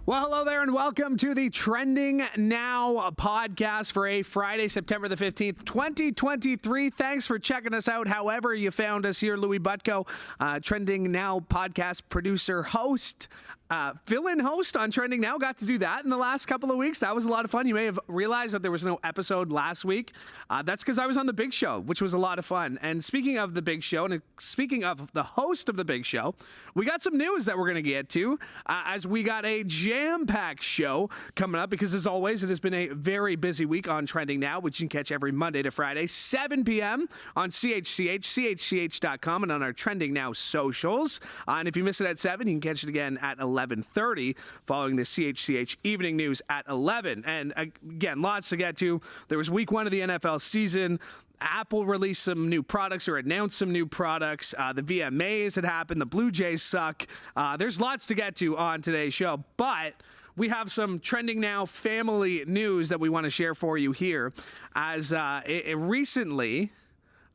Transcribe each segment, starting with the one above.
Well, hello there and welcome to the Trending Now podcast for a Friday, September the 15th, 2023. Thanks for checking us out. However you found us here, Louie Butko, Trending Now podcast producer, host, fill-in host on Trending Now. Got to do that in the last couple of weeks. That was a lot of fun. You may have realized that there was no episode last week. That's because I was on The Big Show, which was a lot of fun. And speaking of The Big Show, and speaking of the host of The Big Show, we got some news that we're going to get to as we got a jam-packed show coming up because, as always, it has been a very busy week on Trending Now, which you can catch every Monday to Friday, 7 p.m. on CHCH, chch.com, and on our Trending Now socials. And if you miss it at 7, you can catch it again at 11:30 following the CHCH evening news at 11. And again, lots to get to. There was week 1 of the NFL season. Apple released some new products or announced some new products. The VMAs had happened. The Blue Jays suck. There's lots to get to on today's show, but we have some Trending Now family news that we want to share for you here. As recently,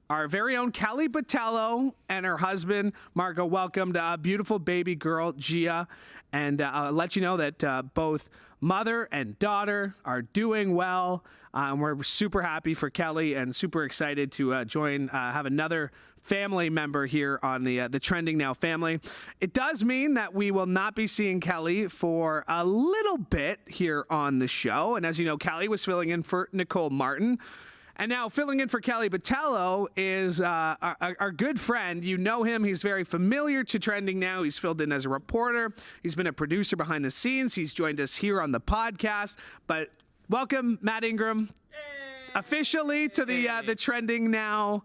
our very own Kelly Botelho and her husband, Marco, welcomed a beautiful baby girl, Gia. And I'll let you know that both mother and daughter are doing well. And we're super happy for Kelly and super excited to have another family member here on the Trending Now family. It does mean that we will not be seeing Kelly for a little bit here on the show. And as you know, Kelly was filling in for Nicole Martin. And now filling in for Kelly Botelho is our good friend. You know him. He's very familiar to Trending Now. He's filled in as a reporter. He's been a producer behind the scenes. He's joined us here on the podcast. But welcome, Matt Ingram, officially to the Trending Now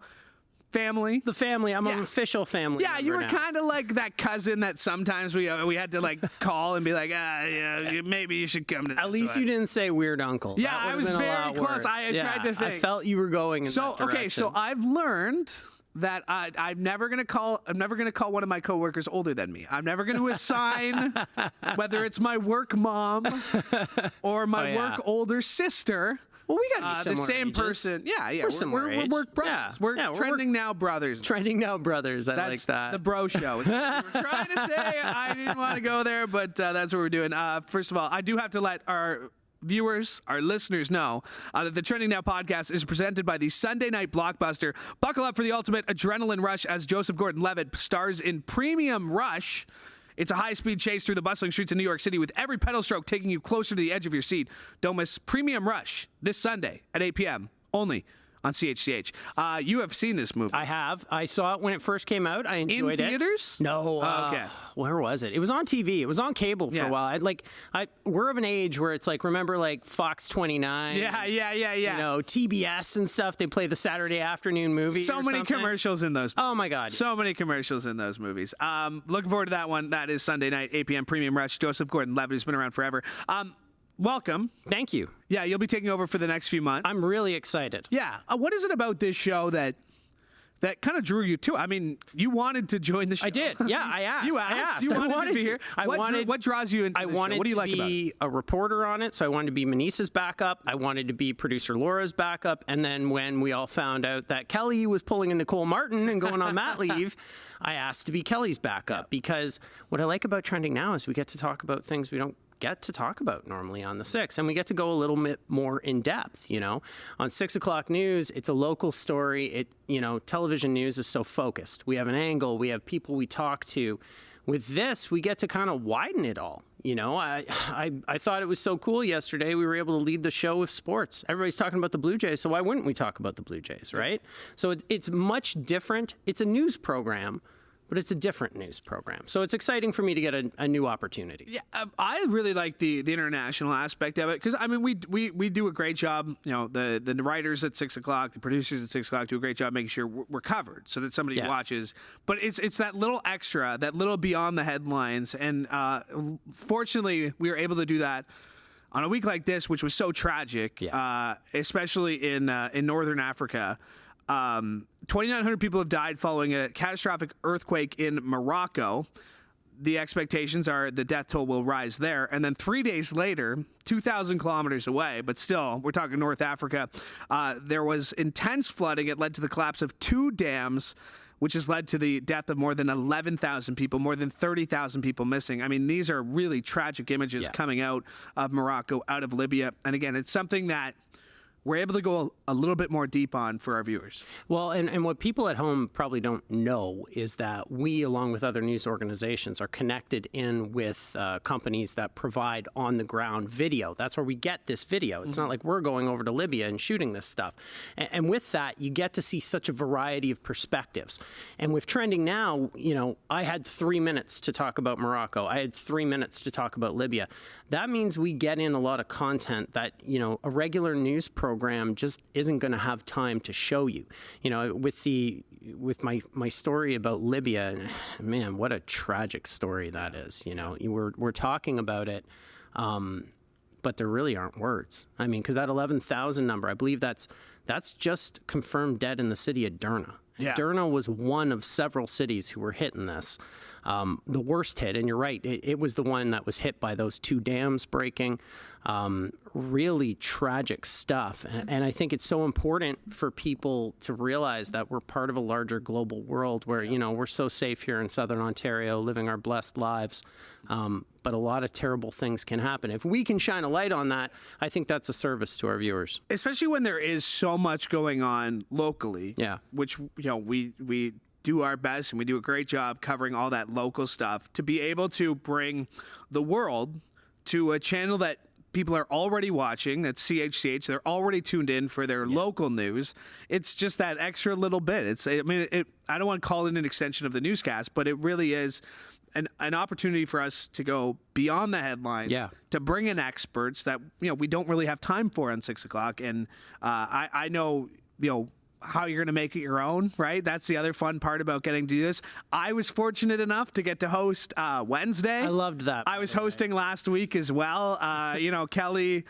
family. The family. I'm an official family. Yeah, you were kind of like that cousin that sometimes we had to like call and be like, yeah, maybe you should come to this. At least you didn't say weird uncle. Yeah, I was very close. I tried to think. I felt you were going in that direction. Okay, so I've learned that I'm never gonna call one of my coworkers older than me. I'm never gonna assign whether it's my work mom or my work older sister. Well, we gotta be similar the same ages. person. Yeah. We're work brothers. Yeah. We're Trending Now brothers. Trending Now brothers. I like That's that. the bro show. We were trying to say I didn't want to go there, but that's what we're doing. First of all, I do have to let our viewers, our listeners know that the Trending Now podcast is presented by the Sunday night blockbuster. Buckle up for the ultimate adrenaline rush as Joseph Gordon-Levitt stars in Premium Rush. It's a high-speed chase through the bustling streets of New York City with every pedal stroke taking you closer to the edge of your seat. Don't miss Premium Rush this Sunday at 8 p.m. only on CHCH. You have seen this movie. I have. I saw it when it first came out. I enjoyed it. In theaters? No. Okay. Where was it? It was on TV. It was on cable for a while. We're of an age where it's like, remember like Fox 29? Yeah. You know, TBS and stuff. They play the Saturday afternoon movie. So many commercials in those movies. Oh my God. So many commercials in those movies. Looking forward to that one. That is Sunday night, 8 p.m. Premium Rush. Joseph Gordon-Levitt has been around forever. Welcome. Thank you. Yeah, you'll be taking over for the next few months. I'm really excited. Yeah. What is it about this show that kind of drew you to it? I mean, you wanted to join the show. I did. Yeah, I asked. You asked. You wanted to be here. What draws you into the show? What do you like about it? I wanted to be a reporter on it, so I wanted to be Manesa's backup. I wanted to be producer Laura's backup. And then when we all found out that Kelly was pulling a Nicole Martin and going on mat leave, I asked to be Kelly's backup. Because what I like about Trending Now is we get to talk about things we don't get to talk about normally on the 6, and we get to go a little bit more in depth. On 6 o'clock news, it's a local story. Television news is so focused. We have an angle, we have people we talk to. With this, we get to kind of widen it all. I thought it was so cool yesterday. We were able to lead the show with sports. Everybody's talking about the Blue Jays, so why wouldn't we talk about the Blue Jays, right? So it's much different. It's a news program, but it's a different news program. So it's exciting for me to get a new opportunity. Yeah, I really like the international aspect of it because, I mean, we do a great job. The writers at 6 o'clock, the producers at 6 o'clock do a great job making sure we're covered so that somebody watches. But it's that little extra, that little beyond the headlines. And fortunately, we were able to do that on a week like this, which was so tragic, especially in Northern Africa. 2,900 people have died following a catastrophic earthquake in Morocco. The expectations are the death toll will rise there. And then 3 days later, 2,000 kilometers away, but still, we're talking North Africa, there was intense flooding. It led to the collapse of 2 dams, which has led to the death of more than 11,000 people, more than 30,000 people missing. I mean, these are really tragic images coming out of Morocco, out of Libya. And again, it's something that we're able to go a little bit more deep on for our viewers. Well, and what people at home probably don't know is that we, along with other news organizations, are connected in with companies that provide on-the-ground video. That's where we get this video. It's not like we're going over to Libya and shooting this stuff. And with that, you get to see such a variety of perspectives. And with Trending Now, you know, I had 3 minutes to talk about Morocco. I had 3 minutes to talk about Libya. That means we get in a lot of content that, you know, a regular news program just isn't going to have time to show you. You know, with my story about Libya, man, what a tragic story that is. You know, we're talking about it, but there really aren't words. I mean, because that 11,000 number, I believe that's just confirmed dead in the city of Derna. Yeah. Derna was one of several cities who were hit in this. The worst hit, and you're right, it was the one that was hit by those 2 dams breaking. Really tragic stuff. And I think it's so important for people to realize that we're part of a larger global world where, you know, we're so safe here in Southern Ontario, living our blessed lives. But a lot of terrible things can happen. If we can shine a light on that, I think that's a service to our viewers. Especially when there is so much going on locally. Yeah. Which, you know, we do our best and we do a great job covering all that local stuff, to be able to bring the world to a channel that people are already watching, that's CHCH. They're already tuned in for their local news. It's just that extra little bit. I don't want to call it an extension of the newscast, but it really is an opportunity for us to go beyond the headline, to bring in experts that, you know, we don't really have time for on 6 o'clock. And I know, you know, how you're going to make it your own, right? That's the other fun part about getting to do this. I was fortunate enough to get to host Wednesday. I loved that. I was hosting last week as well. You know, Kelly,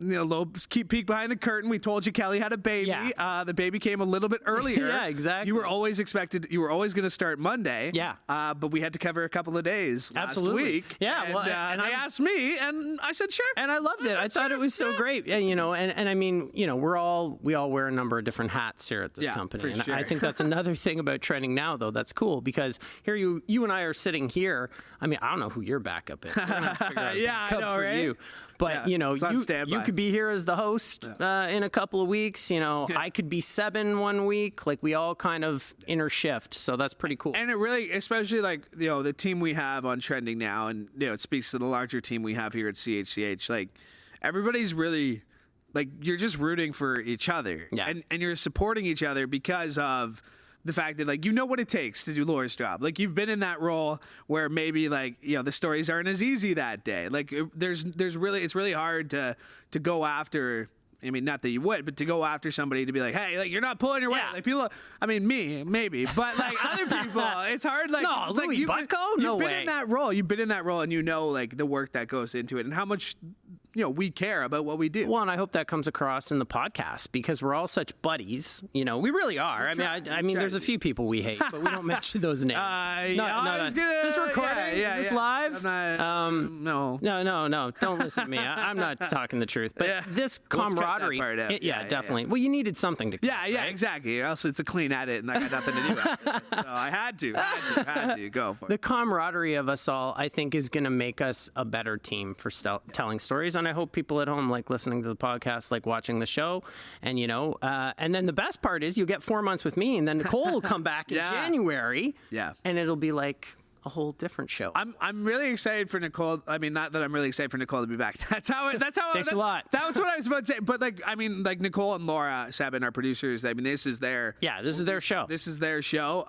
you know, little peek behind the curtain. We told you Kelly had a baby. Yeah. The baby came a little bit earlier. Yeah, exactly. You were always going to start Monday. Yeah. But we had to cover a couple of days last week. Yeah. And, and they asked me, and I said sure. And I loved it. I thought it was so great. And, you know, and I mean, you know, we all wear a number of different hats here at this company. And I think that's another thing about Trending Now, though, that's cool, because here you and I are sitting here. I mean, I don't know who your backup is. We're gonna figure out I know, for right? You. But, you know, you could be here as the host in a couple of weeks. You know, I could be Sebben one week. Like, we all kind of intershift. So that's pretty cool. And it really, especially like, you know, the team we have on Trending Now, and, you know, it speaks to the larger team we have here at CHCH. Like, everybody's really, like, you're just rooting for each other. Yeah. And you're supporting each other because of the fact that, like, you know what it takes to do Laura's job. Like, you've been in that role where maybe, like, you know, the stories aren't as easy that day. Like, it's really hard to go after. I mean, not that you would, but to go after somebody to be like, hey, like, you're not pulling your weight. Like, people, I mean, me, maybe, but like other people, it's hard. Like, no, it's Louie you've been in that role. You've been in that role, and you know, like, the work that goes into it and how much, you know, we care about what we do. Well, and I hope that comes across in the podcast, because we're all such buddies. You know, we really are. I mean, there's a few people we hate, but we don't mention those names. Is this recording? Is this live? No. Don't listen to me. I'm not talking the truth. But this camaraderie. Definitely. Well, you needed something to. Right? Exactly. Or else it's a clean edit, and I got nothing to do with it. So I had to go for it. The camaraderie of us all, I think, is going to make us a better team for telling stories. And I hope people at home like listening to the podcast, like watching the show. And, you know, and then the best part is you'll get 4 months with me, and then Nicole will come back in January. Yeah. And it'll be like a whole different show. I'm really excited for Nicole. I mean, not that I'm really excited for Nicole to be back. That's how. Thanks a lot. That was what I was about to say. But like, I mean, like Nicole and Laura Sebben, our producers. I mean, this is their. Yeah, this is their show. This is their show.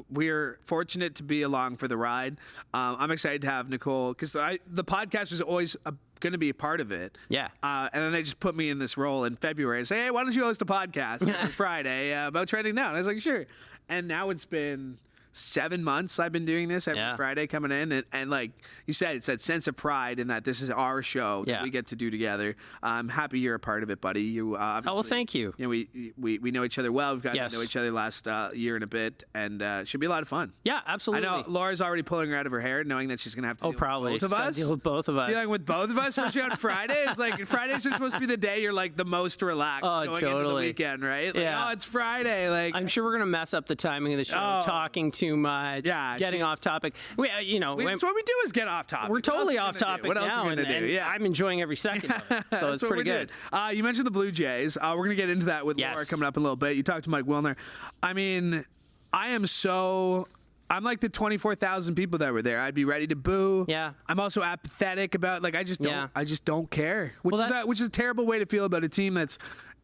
We're fortunate to be along for the ride. I'm excited to have Nicole, because the podcast was always going to be a part of it. Yeah. And then they just put me in this role in February and say, hey, why don't you host a podcast on Friday about Trending Now? And I was like, sure. And now it's been 7 months I've been doing this every Friday coming in. And like you said, it's that sense of pride in that this is our show that we get to do together. I'm happy you're a part of it, buddy. You well, thank you. You know, we know each other well. We've gotten to know each other last year and a bit, and it should be a lot of fun. Yeah, absolutely. I know Laura's already pulling her out of her hair, knowing that she's going to have to deal probably. with both of us. Deal with both of us. Dealing with both of us, especially on Fridays. Like, Fridays are supposed to be the day you're, like, the most relaxed going into the weekend, right? Like, oh, it's Friday. Like, I'm sure we're going to mess up the timing of the show, talking too much, getting off topic. That's what we do is get off topic. We're totally off topic now, and I'm enjoying every second of it, so it's pretty good. You mentioned the Blue Jays. We're going to get into that with Laura coming up in a little bit. You talked to Mike Wilner. I mean, I'm like the 24,000 people that were there. I'd be ready to boo. Yeah. I'm also apathetic about, like, I just don't care. Which is a terrible way to feel about a team that's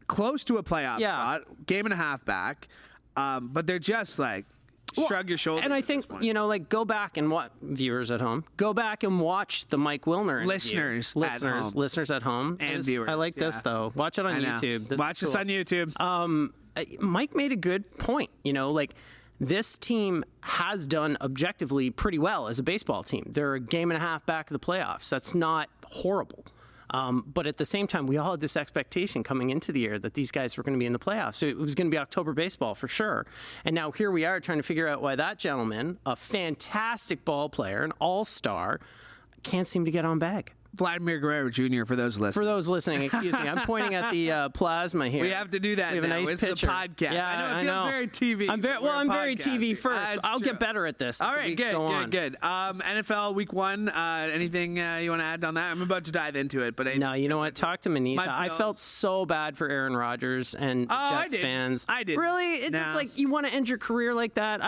close to a playoff spot, game and a half back. But they're just like, shrug your shoulders. And I think, like, go back and viewers at home, go back and watch the Mike Wilner interview. Listeners at home. And viewers. I like this, though. Watch it on YouTube. Watch this on YouTube. Mike made a good point. Like, this team has done objectively pretty well as a baseball team. They're a game and a half back of the playoffs. That's not horrible. But at the same time, we all had this expectation coming into the year that these guys were going to be in the playoffs. So it was going to be October baseball for sure. And now here we are trying to figure out why that gentleman, a fantastic ball player, an all-star, can't seem to get on bag. Vladimir Guerrero Jr. for those listening. Excuse me. I'm pointing at the plasma here. We have to do that. We have now. a nice it's picture. The podcast. Yeah, I know it feels very TV. I'm very TV first. I'll get better at this. All right, good. NFL Week 1. Anything you want to add on that? I'm about to dive into it, but no. You know what? Talk to Manesa. I felt so bad for Aaron Rodgers and Jets fans. I did. Really? It's just like you want to end your career like that.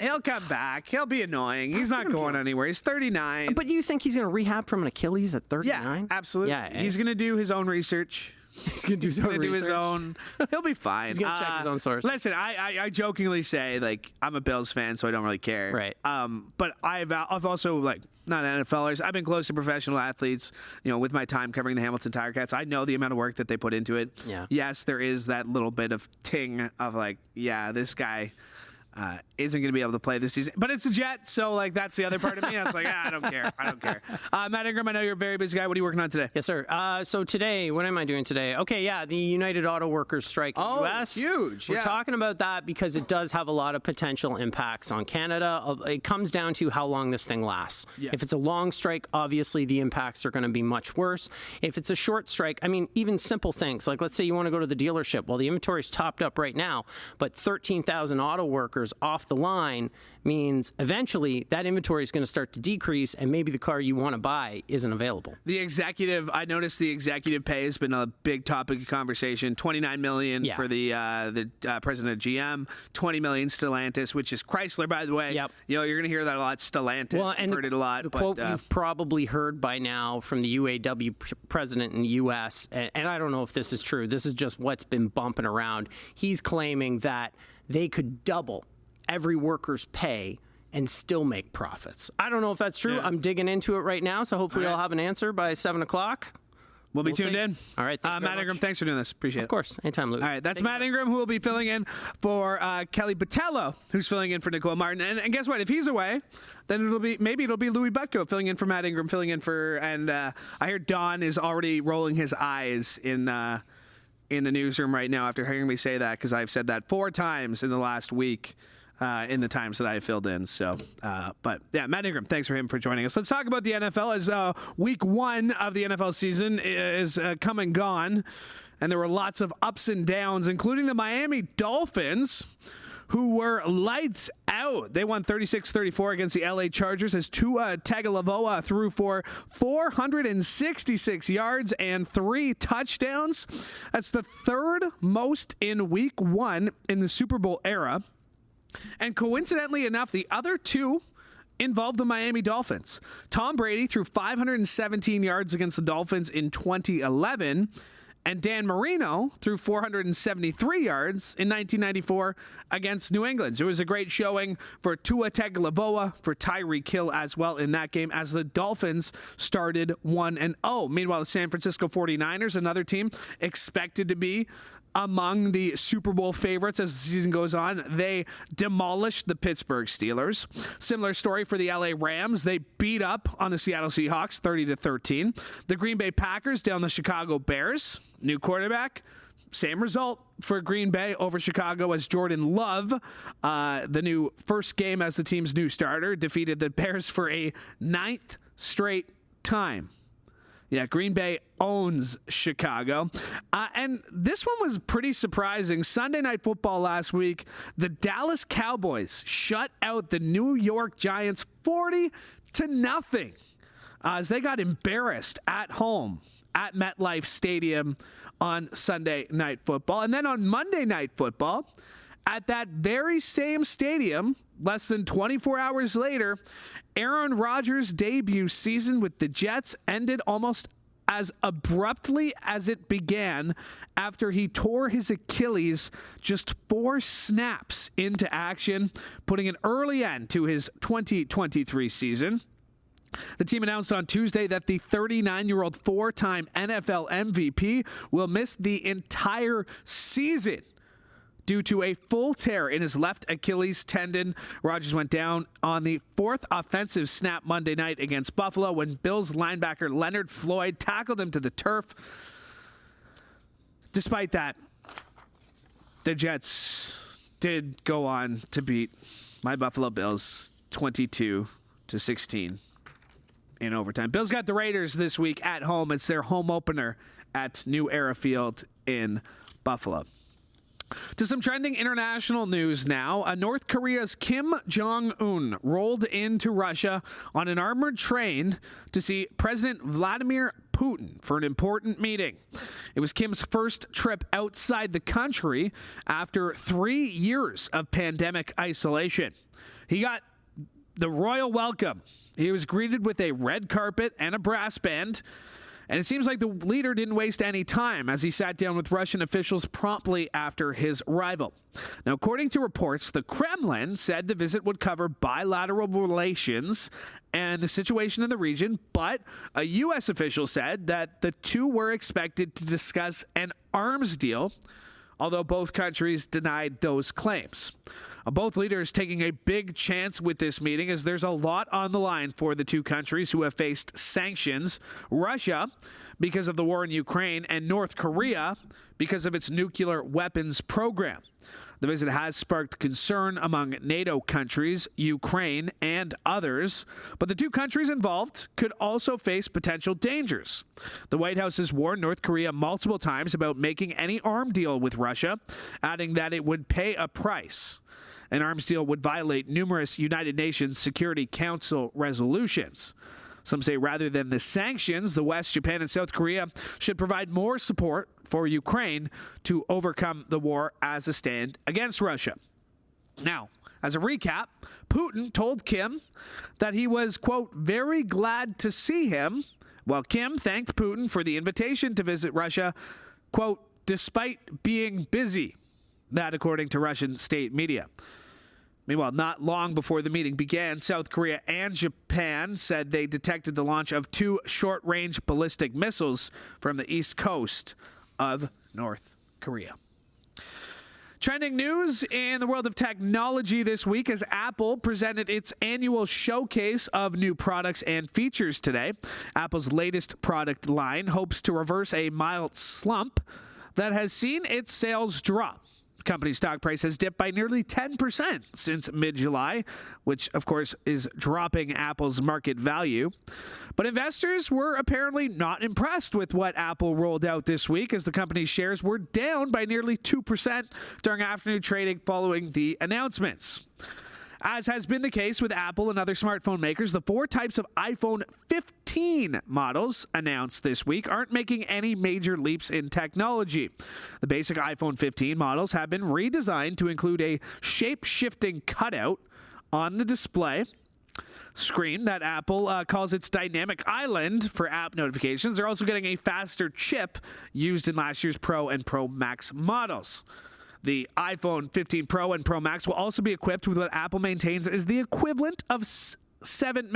He'll come back. He'll be annoying. He's not going anywhere. He's 39. But you think he's going to rehab from an Achilles at 39? Yeah. Absolutely. Yeah, he's going to do his own research. He's going to do his own. He'll be fine. He's going to check his own source. Listen, I jokingly say, like, I'm a Bills fan, so I don't really care. Right. But I've also, like, not NFLers. I've been close to professional athletes, with my time covering the Hamilton Tiger Cats. I know the amount of work that they put into it. Yeah. Yes, there is that little bit of ting of, like, this guy isn't going to be able to play this season. But it's the Jets, so, like, that's the other part of me. I was like, I don't care. Matt Ingram, I know you're a very busy guy. What are you working on today? Yes, sir. So today, what am I doing today? Okay, the United Auto Workers strike in the U.S. Huge. We're talking about that because it does have a lot of potential impacts on Canada. It comes down to how long this thing lasts. Yeah. If it's a long strike, obviously the impacts are going to be much worse. If it's a short strike, I mean, even simple things, like let's say you want to go to the dealership. Well, the inventory's topped up right now, but 13,000 auto workers off the line means eventually that inventory is going to start to decrease and maybe the car you want to buy isn't available. I noticed the executive pay has been a big topic of conversation. $29 million for the president of GM, $20 million Stellantis, which is Chrysler, by the way. Yep. You're going to hear that a lot. Stellantis. Well, and I've heard it a lot. The quote you've probably heard by now from the UAW president in the U.S., and I don't know if this is true. This is just what's been bumping around. He's claiming that they could double every worker's pay and still make profits. I don't know if that's true. Yeah. I'm digging into it right now, so hopefully I'll have an answer by 7 o'clock. We'll be tuned in. All right. Matt Ingram, thanks for doing this. Appreciate it. Of course. Anytime, Louie. All right. That's Matt Ingram, who will be filling in for Kelly Botelho, who's filling in for Nicole Martin. And guess what? If he's away, then it'll be Louie Butko filling in for Matt Ingram, and I hear Don is already rolling his eyes in the newsroom right now after hearing me say that, because I've said that 4 times in the last week. In the times that I filled in. So, but yeah, Matt Ingram, thanks for joining us. Let's talk about the NFL as week 1 of the NFL season is come and gone. And there were lots of ups and downs, including the Miami Dolphins, who were lights out. They won 36-34 against the LA Chargers as Tua Tagovailoa threw for 466 yards and 3 touchdowns. That's the 3rd most in week 1 in the Super Bowl era. And coincidentally enough, the other 2 involved the Miami Dolphins. Tom Brady threw 517 yards against the Dolphins in 2011, and Dan Marino threw 473 yards in 1994 against New England. So it was a great showing for Tua Tagovailoa, for Tyreek Hill as well in that game, as the Dolphins started 1-0. Meanwhile, the San Francisco 49ers, another team expected to be among the Super Bowl favorites as the season goes on. They demolished the Pittsburgh Steelers. Similar story for the LA Rams. They beat up on the Seattle Seahawks 30-13. The Green Bay Packers down the Chicago Bears. New quarterback. Same result for Green Bay over Chicago as Jordan Love, the new first game as the team's new starter, defeated the Bears for a 9th straight time. Yeah, Green Bay owns Chicago. And this one was pretty surprising. Sunday Night Football last week, the Dallas Cowboys shut out the New York Giants 40-0 as they got embarrassed at home at MetLife Stadium on Sunday Night Football. And then on Monday Night Football, at that very same stadium, less than 24 hours later, Aaron Rodgers' debut season with the Jets ended almost as abruptly as it began after he tore his Achilles just 4 snaps into action, putting an early end to his 2023 season. The team announced on Tuesday that the 39-year-old 4-time NFL MVP will miss the entire season due to a full tear in his left Achilles tendon. Rodgers went down on the 4th offensive snap Monday night against Buffalo when Bills linebacker Leonard Floyd tackled him to the turf. Despite that, the Jets did go on to beat my Buffalo Bills 22-16 in overtime. Bills got the Raiders this week at home. It's their home opener at New Era Field in Buffalo. To some trending international news now. North Korea's Kim Jong-un rolled into Russia on an armored train to see President Vladimir Putin for an important meeting. It was Kim's first trip outside the country after 3 years of pandemic isolation. He got the royal welcome. He was greeted with a red carpet and a brass band. And it seems like the leader didn't waste any time as he sat down with Russian officials promptly after his arrival. Now, according to reports, the Kremlin said the visit would cover bilateral relations and the situation in the region, but a U.S. official said that the two were expected to discuss an arms deal, although both countries denied those claims. Both leaders taking a big chance with this meeting as there's a lot on the line for the two countries who have faced sanctions. Russia, because of the war in Ukraine, and North Korea, because of its nuclear weapons program. The visit has sparked concern among NATO countries, Ukraine, and others, but the two countries involved could also face potential dangers. The White House has warned North Korea multiple times about making any arms deal with Russia, adding that it would pay a price. An arms deal would violate numerous United Nations Security Council resolutions. Some say rather than the sanctions, the West, Japan, and South Korea should provide more support for Ukraine to overcome the war as a stand against Russia. Now, as a recap, Putin told Kim that he was, quote, very glad to see him, while Kim thanked Putin for the invitation to visit Russia, quote, despite being busy. That according to Russian state media. Meanwhile, not long before the meeting began, South Korea and Japan said they detected the launch of 2 short-range ballistic missiles from the east coast of North Korea. Trending news in the world of technology this week as Apple presented its annual showcase of new products and features today. Apple's latest product line hopes to reverse a mild slump that has seen its sales drop. Company stock price has dipped by nearly 10% since mid-July, which, of course, is dropping Apple's market value. But investors were apparently not impressed with what Apple rolled out this week as the company's shares were down by nearly 2% during afternoon trading following the announcements. As has been the case with Apple and other smartphone makers, the 4 types of iPhone 15 models announced this week aren't making any major leaps in technology. The basic iPhone 15 models have been redesigned to include a shape-shifting cutout on the display screen that Apple calls its dynamic island for app notifications. They're also getting a faster chip used in last year's Pro and Pro Max models. The iPhone 15 Pro and Pro Max will also be equipped with what Apple maintains is the equivalent of 7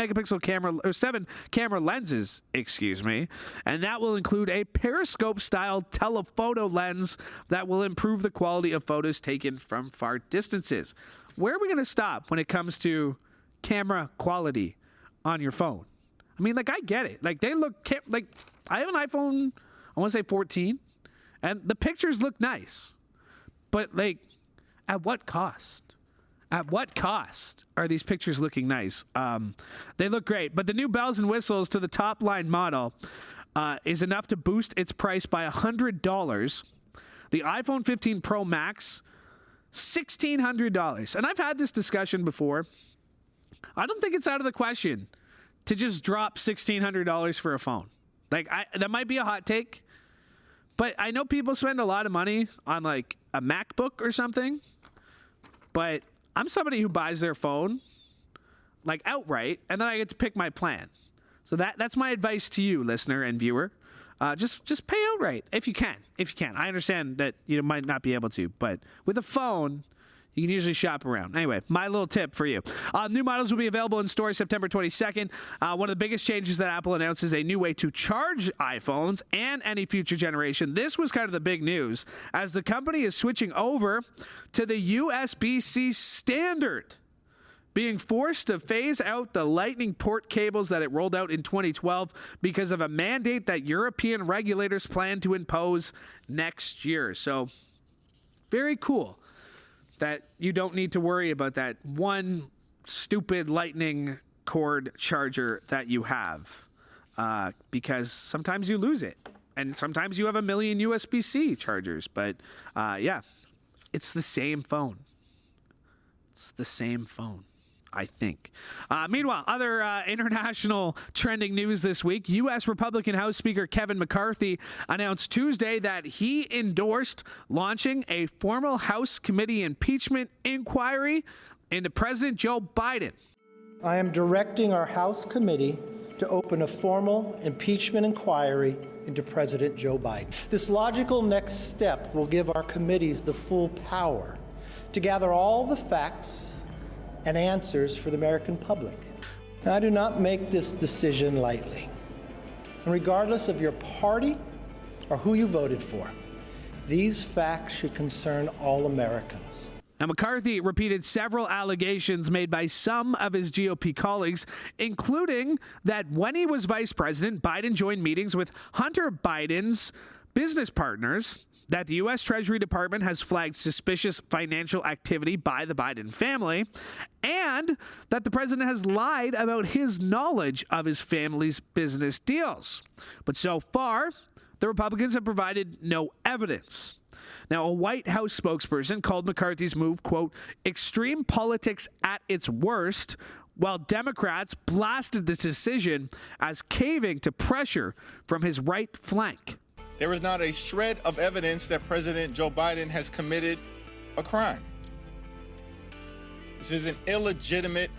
camera lenses, and that will include a periscope style telephoto lens that will improve the quality of photos taken from far distances. Where are we going to stop when it comes to camera quality on your phone? I mean, like, I get it. Like, they look like, I have an iPhone, I want to say 14, and the pictures look nice. But, like, at what cost? At what cost are these pictures looking nice? They look great, but the new bells and whistles to the top line model is enough to boost its price by $100. The iPhone 15 Pro Max, $1,600. And I've had this discussion before. I don't think it's out of the question to just drop $1,600 for a phone. Like, that might be a hot take, but I know people spend a lot of money on, like, a MacBook or something, but I'm somebody who buys their phone, like, outright, and then I get to pick my plan. So that's my advice to you, listener and viewer. Just pay outright if you can. I understand that you might not be able to, but with a phone, you can usually shop around. Anyway, my little tip for you. New models will be available in stores September 22nd. One of the biggest changes that Apple announced is a new way to charge iPhones and any future generation. This was kind of the big news, as the company is switching over to the USB-C standard, being forced to phase out the Lightning port cables that it rolled out in 2012 because of a mandate that European regulators plan to impose next year. So, very cool that you don't need to worry about that one stupid Lightning cord charger that you have, because sometimes you lose it, and sometimes you have a million USB-C chargers. But yeah, it's the same phone. It's the same phone, I think. Meanwhile, other international trending news this week. U.S. Republican House Speaker Kevin McCarthy announced Tuesday that he endorsed launching a formal House committee impeachment inquiry into President Joe Biden. I am directing our House committee to open a formal impeachment inquiry into President Joe Biden. This logical next step will give our committees the full power to gather all the facts and answers for the American public. Now, I do not make this decision lightly. And regardless of your party or who you voted for, these facts should concern all Americans. Now, McCarthy repeated several allegations made by some of his GOP colleagues, including that when he was vice president, Biden joined meetings with Hunter Biden's business partners, that the U.S. Treasury Department has flagged suspicious financial activity by the Biden family, and that the president has lied about his knowledge of his family's business deals. But so far, the Republicans have provided no evidence. Now, a White House spokesperson called McCarthy's move, quote, extreme politics at its worst, while Democrats blasted this decision as caving to pressure from his right flank. There is not a shred of evidence that President Joe Biden has committed a crime. This is an illegitimate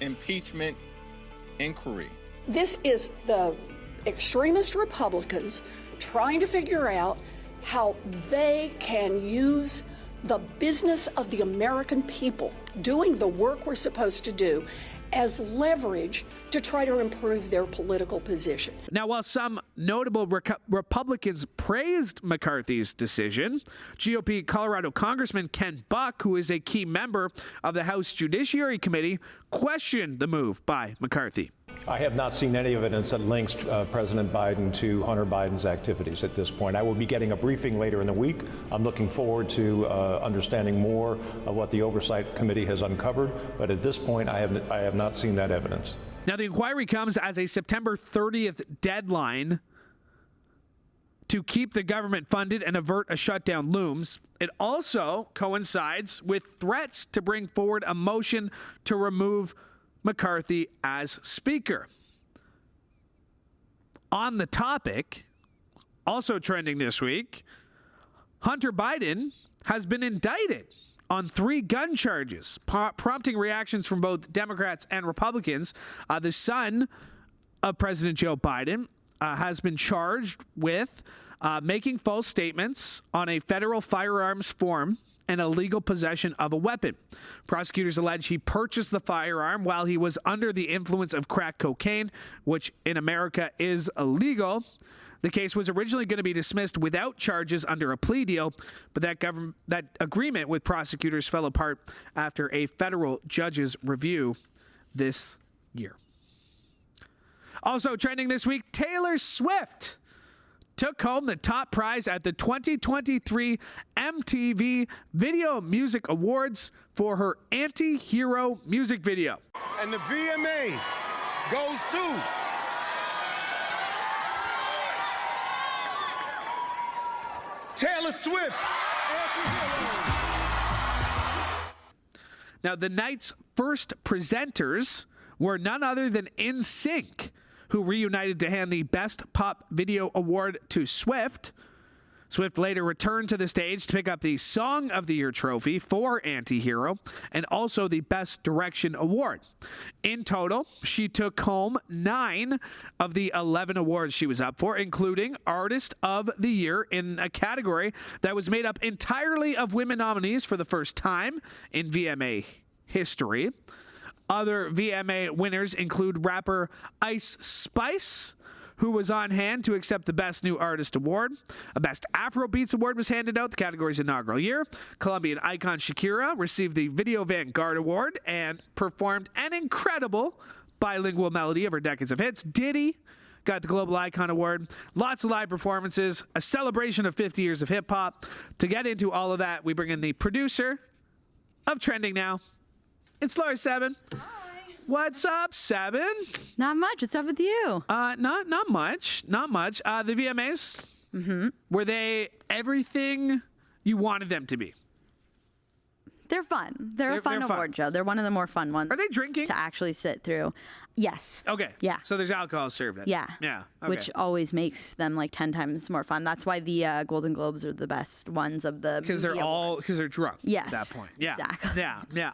impeachment inquiry. This is the extremist Republicans trying to figure out how they can use the business of the American people, doing the work we're supposed to do, as leverage to try to improve their political position. Now, while some notable Republicans praised McCarthy's decision, GOP Colorado Congressman Ken Buck, who is a key member of the House Judiciary Committee, questioned the move by McCarthy. I have not seen any evidence that links President Biden to Hunter Biden's activities at this point. I will be getting a briefing later in the week. I'm looking forward to understanding more of what the Oversight Committee has uncovered, but at this point, I have not seen that evidence. Now, the inquiry comes as a September 30th deadline to keep the government funded and avert a shutdown looms. It also coincides with threats to bring forward a motion to remove McCarthy as Speaker. On the topic, also trending this week, Hunter Biden has been indicted on 3 gun charges, prompting reactions from both Democrats and Republicans. The son of President Joe Biden has been charged with making false statements on a federal firearms form and illegal possession of a weapon. Prosecutors allege he purchased the firearm while he was under the influence of crack cocaine, which in America is illegal. The case was originally going to be dismissed without charges under a plea deal, but that agreement with prosecutors fell apart after a federal judge's review this year. Also trending this week, Taylor Swift took home the top prize at the 2023 MTV Video Music Awards for her Anti-Hero music video. And the VMA goes to Taylor Swift. Now, the night's first presenters were none other than NSYNC, who reunited to hand the Best Pop Video Award to Swift. Swift later returned to the stage to pick up the Song of the Year trophy for Anti-Hero and also the Best Direction Award. In total, she took home 9 of the 11 awards she was up for, including Artist of the Year in a category that was made up entirely of women nominees for the first time in VMA history. Other VMA winners include rapper Ice Spice, who was on hand to accept the Best New Artist Award. A Best Afrobeats Award was handed out the category's inaugural year. Colombian icon Shakira received the Video Vanguard Award and performed an incredible bilingual melody of her decades of hits. Diddy got the Global Icon Award. Lots of live performances, a celebration of 50 years of hip-hop. To get into all of that, we bring in the producer of Trending Now. It's Laura Sebben. What's up, Sebben? Not much. What's up with you? Not much. The VMAs, were they everything you wanted them to be? They're fun. They're a fun award show. They're one of the more fun ones. Are they drinking? To actually sit through. Yes. Okay. Yeah. So there's alcohol served. Yeah. Yeah. Okay. Which always makes them like 10 times more fun. That's why the Golden Globes are the best ones of the. Because they're drunk. Yes. At that point. Yeah. Exactly. Yeah.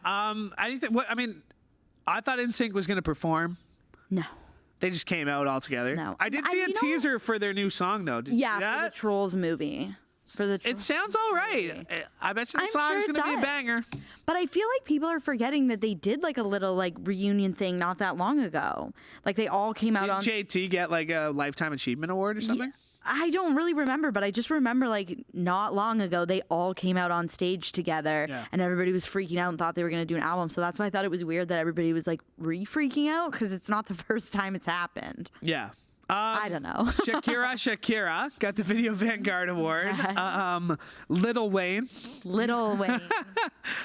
I thought NSYNC was going to perform. No. They just came out all together. No. I did see a teaser for their new song, though. Did you see that? For the Trolls movie. It sounds all right. I bet you the song's going to be a banger. But I feel like people are forgetting that they did like a little like reunion thing not that long ago. Like they all came out on. Did JT get like a Lifetime Achievement Award or something? I don't really remember, but I just remember like not long ago they all came out on stage together and everybody was freaking out and thought they were going to do an album. So that's why I thought it was weird that everybody was like re-freaking out because it's not the first time it's happened. Yeah. I don't know. Shakira got the Video Vanguard Award. Lil Wayne.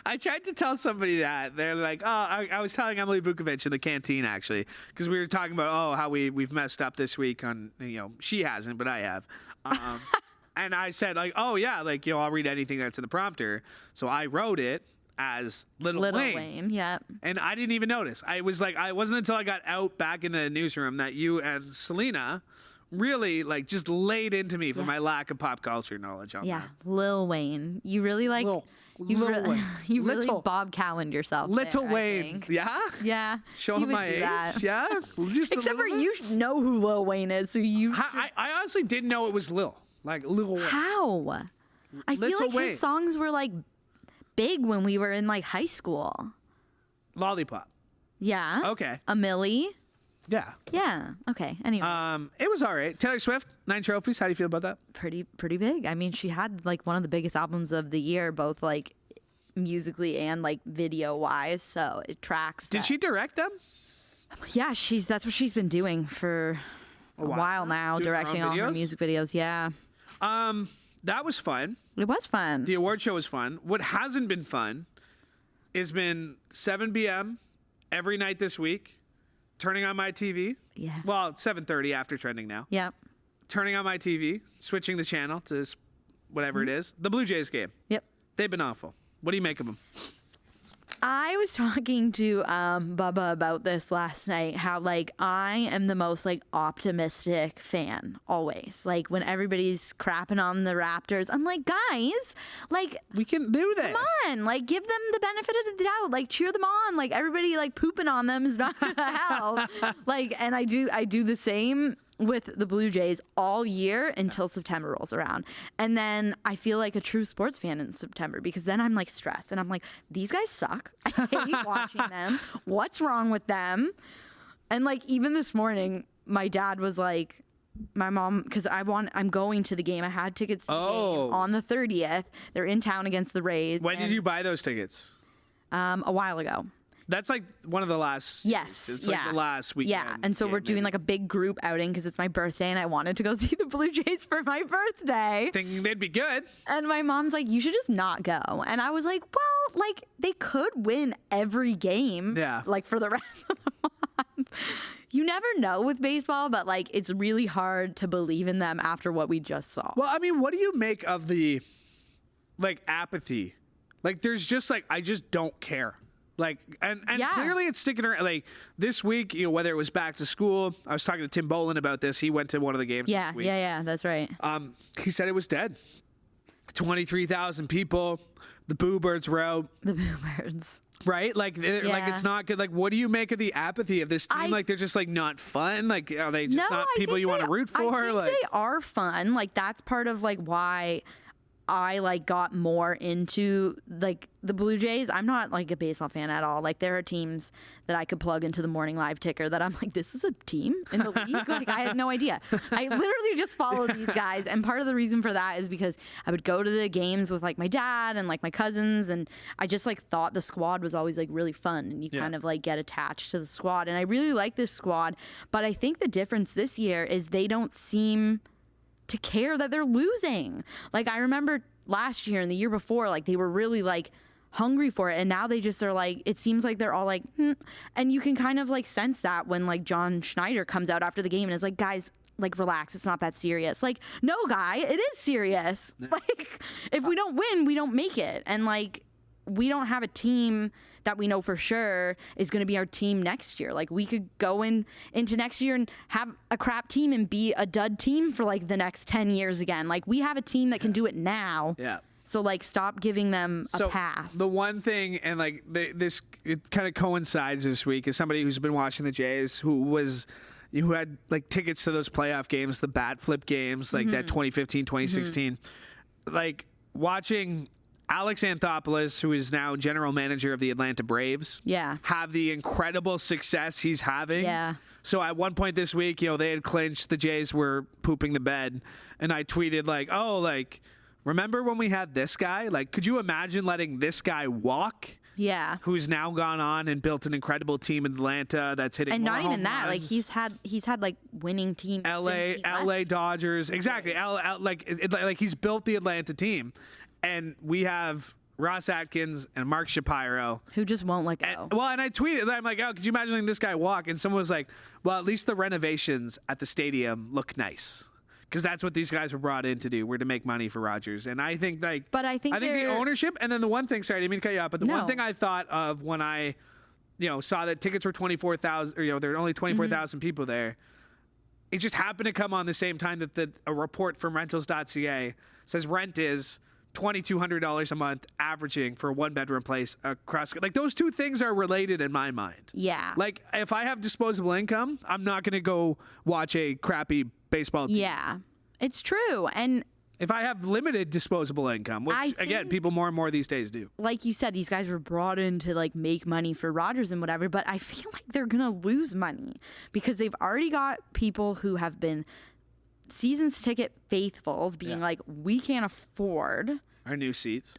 I tried to tell somebody that. They're like, I was telling Emily Vukovic in the canteen, actually, because we were talking about, how we've messed up this week on, she hasn't, but I have. And I said, like, I'll read anything that's in the prompter. So I wrote it as Lil Wayne. Yeah. And I didn't even notice. I wasn't until I got out back in the newsroom that you and Selena really like just laid into me for my lack of pop culture knowledge on that. Yeah, Lil Wayne. You really like you really Bob Cowan'd yourself. Little Wayne. Yeah? Yeah. Showing my age. That. Yeah. Just except for you know who Lil Wayne is, so you I honestly didn't know it was Lil. Like Lil Wayne. How? I feel like his songs were like big when we were in like high school. Lollipop. Yeah. Okay. A Millie. Yeah. Yeah. Okay. Anyway. It was all right. Taylor Swift, 9 trophies. How do you feel about that? Pretty big. I mean, she had like one of the biggest albums of the year, both like musically and like video wise. So it tracks. Did she direct them? Yeah, that's what she's been doing for a while now, directing all her music videos. Yeah. That was fun. It was fun. The award show was fun. What hasn't been fun has been 7 p.m. every night this week, turning on my TV. Yeah. Well, 7:30 after Trending Now. Yeah. Turning on my TV, switching the channel to whatever it is. The Blue Jays game. Yep. They've been awful. What do you make of them? I was talking to Bubba about this last night, how like I am the most like optimistic fan always. Like when everybody's crapping on the Raptors, I'm like, guys, like we can do this. Come on, like give them the benefit of the doubt, like cheer them on. Like everybody like pooping on them is not gonna help. Like, and I do the same with the Blue Jays all year until September rolls around. And then I feel like a true sports fan in September because then I'm like stressed and I'm like, these guys suck. I hate watching them. What's wrong with them? And like even this morning, my dad was like, my mom, because I'm going to the game. I had tickets to the game on the 30th. They're in town against the Rays. When did you buy those tickets? A while ago. That's like one of the last. Yes. It's like the last weekend. Yeah. And so we're doing like a big group outing because it's my birthday and I wanted to go see the Blue Jays for my birthday. Thinking they'd be good. And my mom's like, you should just not go. And I was like, well, like they could win every game. Yeah. Like for the rest of the month. You never know with baseball, but like it's really hard to believe in them after what we just saw. Well, I mean, what do you make of the like apathy? Like there's just like, I just don't care. Like, and clearly it's sticking around. Like this week, you know, whether it was back to school, I was talking to Tim Boland about this. He went to one of the games. Yeah, this week. yeah, that's right. He said it was dead. 23,000 people. The Boo Birds were out. The Boo Birds. Right? Like it's not good. Like, what do you make of the apathy of this team? Like, they're just like not fun. Like, are they just not people you want to root for? I think they are fun. Like, that's part of like why I like got more into like the Blue Jays. I'm not like a baseball fan at all. Like there are teams that I could plug into the morning live ticker that I'm like, this is a team in the league. Like I had no idea. I literally just follow these guys. And part of the reason for that is because I would go to the games with like my dad and like my cousins. And I just like thought the squad was always like really fun. And you kind of like get attached to the squad. And I really like this squad. But I think the difference this year is they don't seem to care that they're losing. Like I remember last year and the year before, like they were really like hungry for it, and now they just are like, it seems like they're all like and you can kind of like sense that when like John Schneider comes out after the game and is like, guys, like relax, it's not that serious. Like, no guy, it is serious. Like if we don't win, we don't make it. And like we don't have a team that we know for sure is going to be our team next year. Like we could go into next year and have a crap team and be a dud team for like the next 10 years again. Like we have a team that can do it now. Yeah. So like stop giving them a pass. The one thing, and like this, it kind of coincides this week, is somebody who's been watching the Jays who had like tickets to those playoff games, the bat flip games, like that 2015, 2016, like watching Alex Anthopoulos, who is now general manager of the Atlanta Braves, have the incredible success he's having. Yeah. So at one point this week, you know, they had clinched, the Jays were pooping the bed, and I tweeted like, oh, like, remember when we had this guy? Like, could you imagine letting this guy walk? Yeah. Who's now gone on and built an incredible team in Atlanta that's hitting and more not even home that, runs. like he's had like winning teams. LA Dodgers, exactly. Like he's built the Atlanta team. And we have Ross Atkins and Mark Shapiro, who just won't let go. And I tweeted, I'm like, oh, could you imagine letting this guy walk? And someone was like, well, at least the renovations at the stadium look nice. Because that's what these guys were brought in to do. We're to make money for Rogers. And I think like, but I think the ownership, and then the one thing, sorry, I didn't mean to cut you off, but the one thing I thought of when I, you know, saw that tickets were 24,000, or, you know, there were only 24,000 people there. It just happened to come on the same time that a report from rentals.ca says rent is $2,200 a month averaging for a one-bedroom place across. Like, those two things are related in my mind. Yeah. Like, if I have disposable income, I'm not going to go watch a crappy baseball team. Yeah, it's true. And if I have limited disposable income, which, again, people more and more these days do. Like you said, these guys were brought in to, like, make money for Rogers and whatever, but I feel like they're going to lose money because they've already got people who have been seasons ticket faithfuls being like, we can't afford our new seats.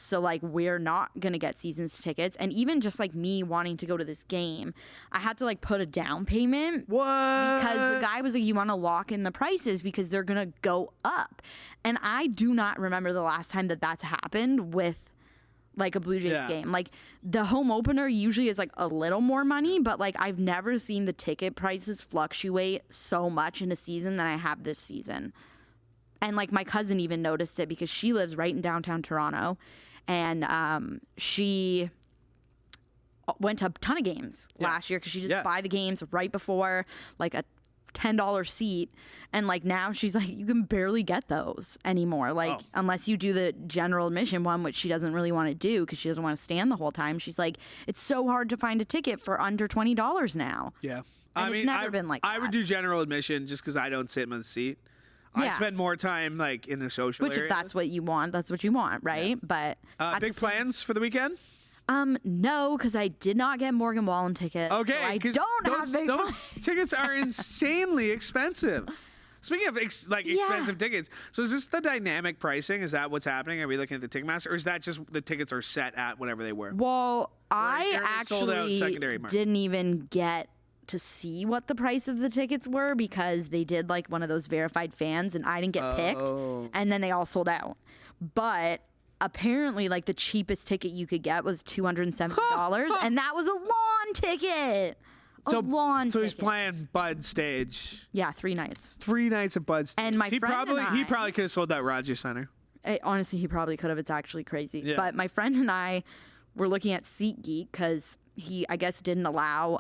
So like, we're not going to get seasons tickets. And even just like me wanting to go to this game, I had to like put a down payment. What? Because the guy was like, you want to lock in the prices because they're going to go up. And I do not remember the last time that that's happened with like a Blue Jays game. Like the home opener usually is like a little more money, but like I've never seen the ticket prices fluctuate so much in a season than I have this season. And like my cousin even noticed it because she lives right in downtown Toronto, and she went to a ton of games last year because she just buy the games right before like a $10 seat, and like now she's like, you can barely get those anymore, like unless you do the general admission one, which she doesn't really want to do because she doesn't want to stand the whole time. She's like, it's so hard to find a ticket for under $20 now. And it's never been like that. I would do general admission just because I don't sit in the seat. I Yeah. spend more time like in the social Which, areas. if that's what you want, that's what you want, right? But at big the same- plans for the weekend? No, because I did not get Morgan Wallen tickets. Okay, so I 'cause don't have big those tickets are insanely expensive. Speaking of expensive tickets, so is this the dynamic pricing? Is that what's happening? Are we looking at the Ticketmaster, or is that just the tickets are set at whatever they were? Well, I they sold out actually secondary market? didn't even get to see what the price of the tickets were because they did like one of those verified fans and I didn't get picked, and then they all sold out. But apparently, like the cheapest ticket you could get was $270, and that was a lawn ticket. So lawn he's ticket. playing Bud stage. Yeah, 3 nights. 3 nights of Bud stage. And my he friend probably and he I- probably could have sold that Rogers Center. Honestly, he probably could have. It's actually crazy. Yeah. But my friend and I were looking at SeatGeek because he, I guess, didn't allow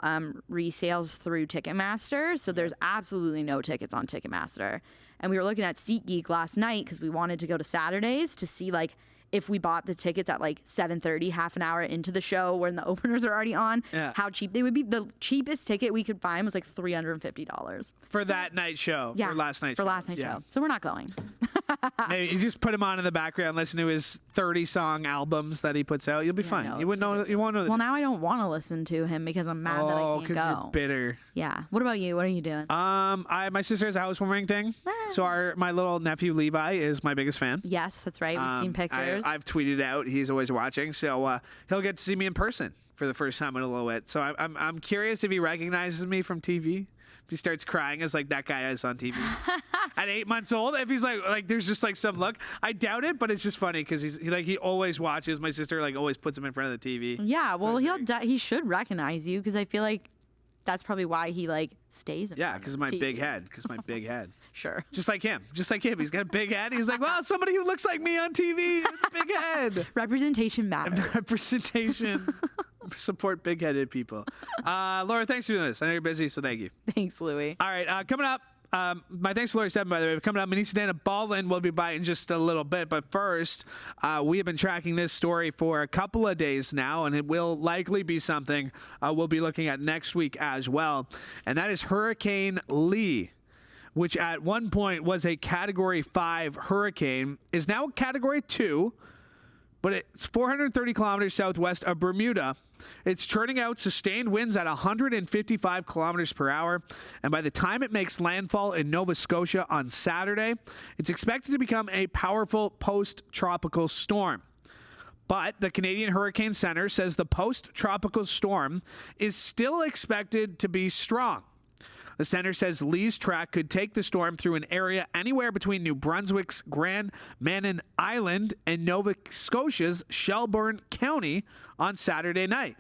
resales through Ticketmaster. So there's absolutely no tickets on Ticketmaster. And we were looking at SeatGeek last night because we wanted to go to Saturdays to see like if we bought the tickets at like 7:30, half an hour into the show when the openers are already on, how cheap they would be. The cheapest ticket we could find was like $350 For that night show. Yeah, For last night show. last night show. So we're not going. Maybe you just put him on in the background, listen to his 30-song albums that he puts out. You'll be fine. no, You wouldn't know. You won't know. Well, now I don't want to listen to him because I'm mad that I can't because go. you're bitter. Yeah. What about you? What are you doing? My sister has a housewarming thing, so my little nephew Levi is my biggest fan. Yes, that's right. We've seen pictures. I've tweeted out he's always watching, so he'll get to see me in person for the first time in a little bit. So I'm curious if he recognizes me from TV. If he starts crying as like that guy is on TV at 8 months old. If he's like there's just like some look. I doubt it, but it's just funny because he always watches. My sister like always puts him in front of the TV. Yeah. Well, he should recognize you because I feel like that's probably why he like stays. Yeah, because of my big head. Because my big head. Sure. Just like him. He's got a big head. He's like, well, somebody who looks like me on TV with a big head. Representation matters. Representation. Support big-headed people. Laura, thanks for doing this. I know you're busy, so thank you. Thanks, Louie. All right, coming up, my thanks to Laura Sebben, by the way. Coming up, Manesa Dhanabalan will be by in just a little bit. But first, we have been tracking this story for a couple of days now, and it will likely be something we'll be looking at next week as well. And that is Hurricane Lee, which at one point was a Category 5 hurricane, is now Category 2, but it's 430 kilometers southwest of Bermuda. It's churning out sustained winds at 155 kilometers per hour, and by the time it makes landfall in Nova Scotia on Saturday, it's expected to become a powerful post-tropical storm. But the Canadian Hurricane Center says the post-tropical storm is still expected to be strong. The center says Lee's track could take the storm through an area anywhere between New Brunswick's Grand Manan Island and Nova Scotia's Shelburne County on Saturday night.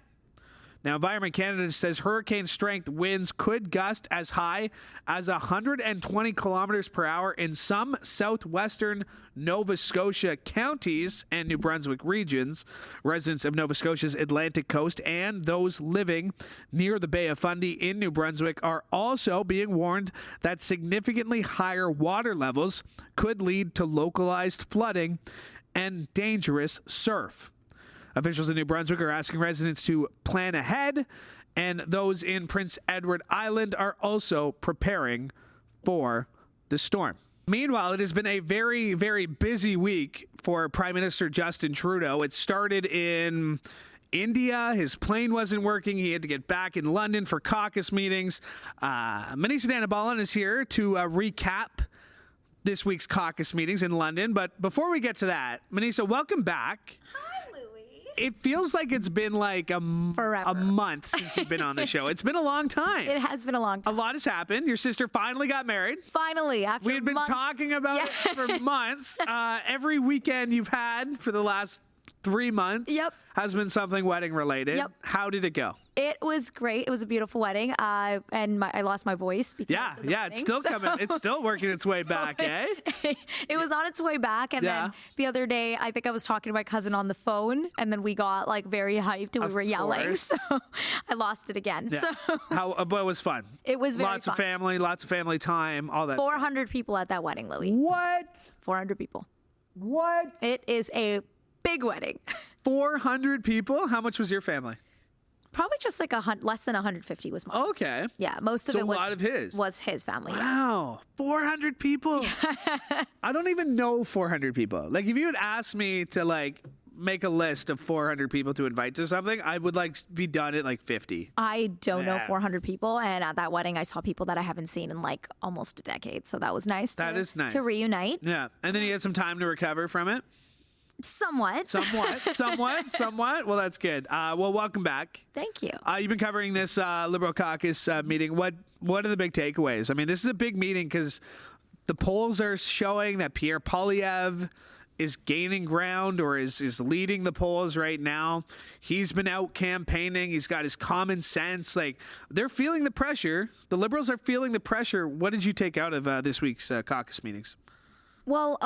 Now, Environment Canada says hurricane strength winds could gust as high as 120 kilometers per hour in some southwestern Nova Scotia counties and New Brunswick regions. Residents of Nova Scotia's Atlantic coast and those living near the Bay of Fundy in New Brunswick are also being warned that significantly higher water levels could lead to localized flooding and dangerous surf. Officials in New Brunswick are asking residents to plan ahead, and those in Prince Edward Island are also preparing for the storm. Meanwhile, it has been a very, very busy week for Prime Minister Justin Trudeau. It started in India. His plane wasn't working. He had to get back in London for caucus meetings. Manesa Dhanabalan is here to recap this week's caucus meetings in London. But before we get to that, Manesa, welcome back. Hi, Louie. It feels like it's been like a month since you've been on the show. It's been a long time. It has been a long time. A lot has happened. Your sister finally got married. Finally, after We had been months. talking about it for months. Every weekend you've had for the last 3 months has been something wedding related. Yep. How did it go? It was great. It was a beautiful wedding. And I lost my voice because of the wedding, it's still coming. It's still working its way back, eh? It was on its way back. And then the other day, I think I was talking to my cousin on the phone, and then we got like very hyped and we were yelling. course. So I lost it again. Yeah. So But it was fun. it was very Lots fun. of family time, all that stuff. 400 people at that wedding, Louie. What? 400 people. What? It is a big wedding. 400 people? How much was your family? Probably just like less than 150 was mine. Okay. Yeah, most of So it a was lot of his. Was his family. Yeah. Wow, 400 people. I don't even know 400 people. Like, if you had asked me to like make a list of 400 people to invite to something, I would like be done at like 50. I don't know 400 people, and at that wedding, I saw people that I haven't seen in like almost a decade. So that was nice. That is nice to reunite. Yeah, and then you had some time to recover from it. Somewhat. Well, that's good. Well, welcome back. Thank you. You've been covering this Liberal caucus meeting. What are the big takeaways? I mean, this is a big meeting because the polls are showing that Pierre Poilievre is gaining ground or is leading the polls right now. He's been out campaigning. He's got his common sense. Like, they're feeling the pressure. The Liberals are feeling the pressure. What did you take out of this week's caucus meetings? Well,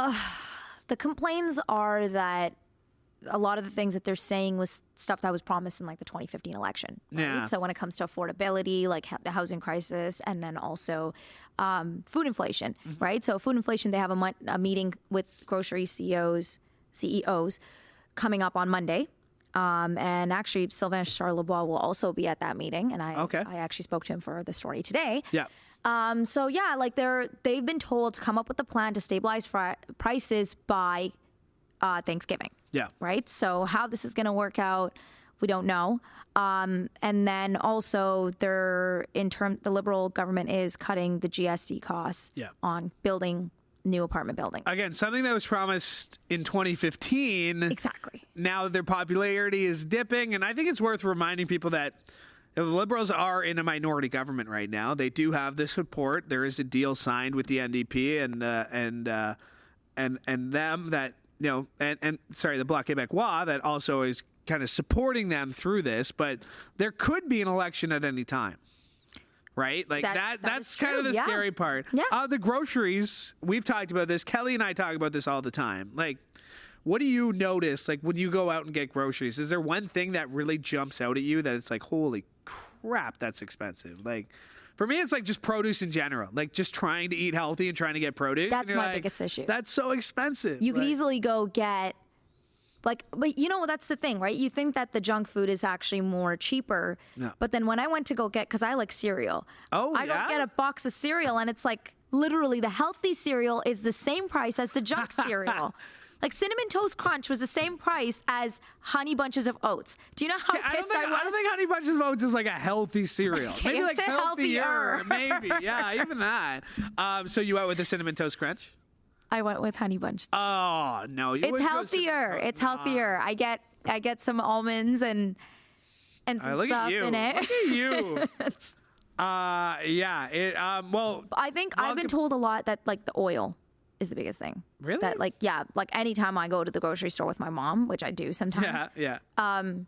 the complaints are that a lot of the things that they're saying was stuff that was promised in like the 2015 election. Right? Yeah. So when it comes to affordability, like the housing crisis, and then also food inflation, right? So food inflation, they have a meeting with grocery CEOs coming up on Monday. And actually, Sylvain Charlebois will also be at that meeting. And I actually spoke to him for the story today. Yeah. So yeah, like they've been told to come up with a plan to stabilize prices by Thanksgiving. Yeah. Right. So how this is going to work out, we don't know. And then also the Liberal government is cutting the GST costs on building new apartment buildings. Again, something that was promised in 2015. Exactly. Now their popularity is dipping, and I think it's worth reminding people that the Liberals are in a minority government right now. They do have the support. There is a deal signed with the NDP and them that, you know, the Bloc Québécois that also is kind of supporting them through this. But there could be an election at any time, right? Like that's kind of the scary part. Yeah. The groceries, we've talked about this. Kelly and I talk about this all the time. Like, what do you notice, like, when you go out and get groceries? Is there one thing that really jumps out at you that it's like, holy crap, that's expensive? Like, for me, it's like just produce in general. Like, just trying to eat healthy and trying to get produce. That's my biggest issue. That's so expensive. You could easily go get, like, but you know, that's the thing, right? You think that the junk food is actually more cheaper. No. But then when I went to go get, because I like cereal. I go get a box of cereal, and it's like, literally, the healthy cereal is the same price as the junk cereal. Like, Cinnamon Toast Crunch was the same price as Honey Bunches of Oats. Do you know how pissed I was? I don't think Honey Bunches of Oats is like a healthy cereal. Okay, maybe like it's healthier. Maybe. Yeah, even that. So you went with the Cinnamon Toast Crunch? I went with Honey Bunches. Oh, no. It's healthier. It's healthier. I get some almonds and some stuff in it. Look at you. Well, I think I've been told a lot that, like, the oil is the biggest thing. Really? That, like, anytime I go to the grocery store with my mom, which I do sometimes. Yeah.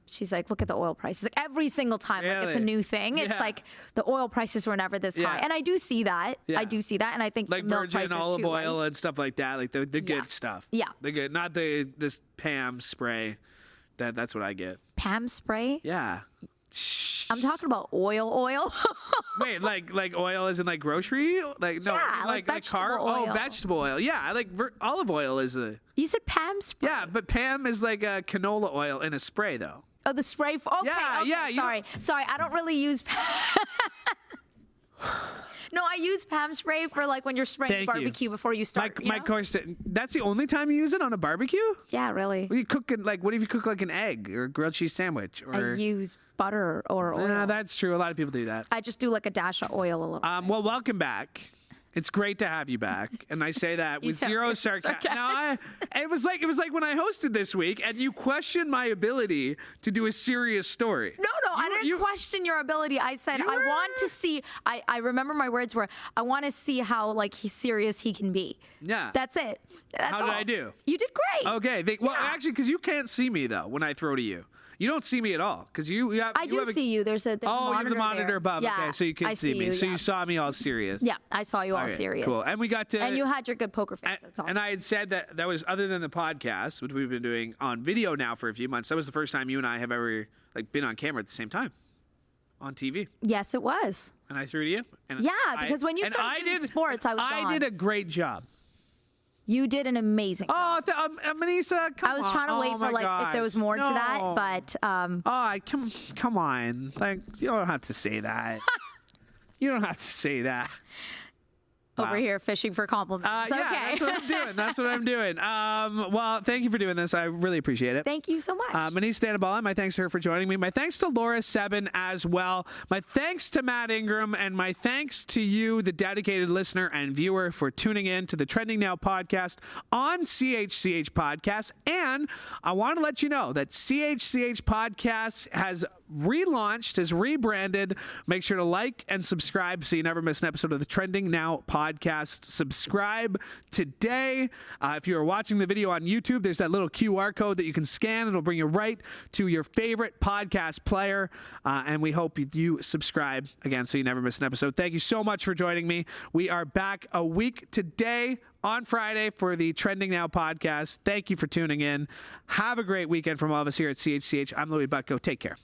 She's like, look at the oil prices. Like, every single time, like, it's a Really? new thing. It's like the oil prices were never this high. And I do see that. Yeah. I do see that. And I think like milk virgin prices olive too, oil right? and stuff like that. Like the good stuff. Yeah. The good, not this Pam spray. That's what I get. Pam spray? Yeah. I'm talking about oil. Wait, like oil isn't like grocery? Like, no, Yeah, like vegetable oil. Oh, vegetable oil. Yeah, I like olive oil is a. You said Pam spray. Yeah, but Pam is like a canola oil in a spray, though. Oh, the spray. Okay, Yeah, okay, sorry. I don't really use. No, I use Pam spray for, like, when you're spraying Thank you. barbecue before you start. My course. That's the only time you use it on a barbecue? Yeah, really. Well, you cook it like, what if you cook like an egg or a grilled cheese sandwich? Or I use butter or oil. That's true. A lot of people do that. I just do like a dash of oil a little. Well, welcome back. It's great to have you back, and I say that with zero sarcasm. No, it was like when I hosted this week, and you questioned my ability to do a serious story. No, I didn't question your ability. I said I want to see. I remember my words were, I want to see how, like, serious he can be. Yeah, that's it. That's how all. did I do? You did great. Okay. Well, actually, because you can't see me though when I throw to you. You don't see me at all because I do see you. There's a monitor. You have the monitor there. above. Yeah, okay, so you can see me. So you saw me all serious. Yeah, I saw you all serious. Cool. And we got to. And you had your good poker face. That's all. And I had said that was, other than the podcast, which we've been doing on video now for a few months. That was the first time you and I have ever, like, been on camera at the same time on TV. Yes, it was. And I threw to you. And because when you started doing sports, I was gone. I did a great job. You did an amazing job. Manesa, come on. I was trying to wait for if there was more to that, but come on. Like, you don't have to say that. You don't have to say that. Over here fishing for compliments. Okay. That's what I'm doing. Well, thank you for doing this. I really appreciate it. Thank you so much. Manesa Dhanabalan, my thanks to her for joining me. My thanks to Laura Sebben as well. My thanks to Matt Ingram, and my thanks to you, the dedicated listener and viewer, for tuning in to the Trending Now podcast on CHCH Podcast. And I want to let you know that CHCH Podcast has relaunched, has rebranded. Make sure to like and subscribe so you never miss an episode of the Trending Now podcast. Subscribe today. If you're watching the video on YouTube, there's that little QR code that you can scan. It'll bring you right to your favorite podcast player. And we hope you subscribe again so you never miss an episode. Thank you so much for joining me. We are back a week today on Friday for the Trending Now podcast. Thank you for tuning in. Have a great weekend from all of us here at CHCH. I'm Louie Butko. Take care.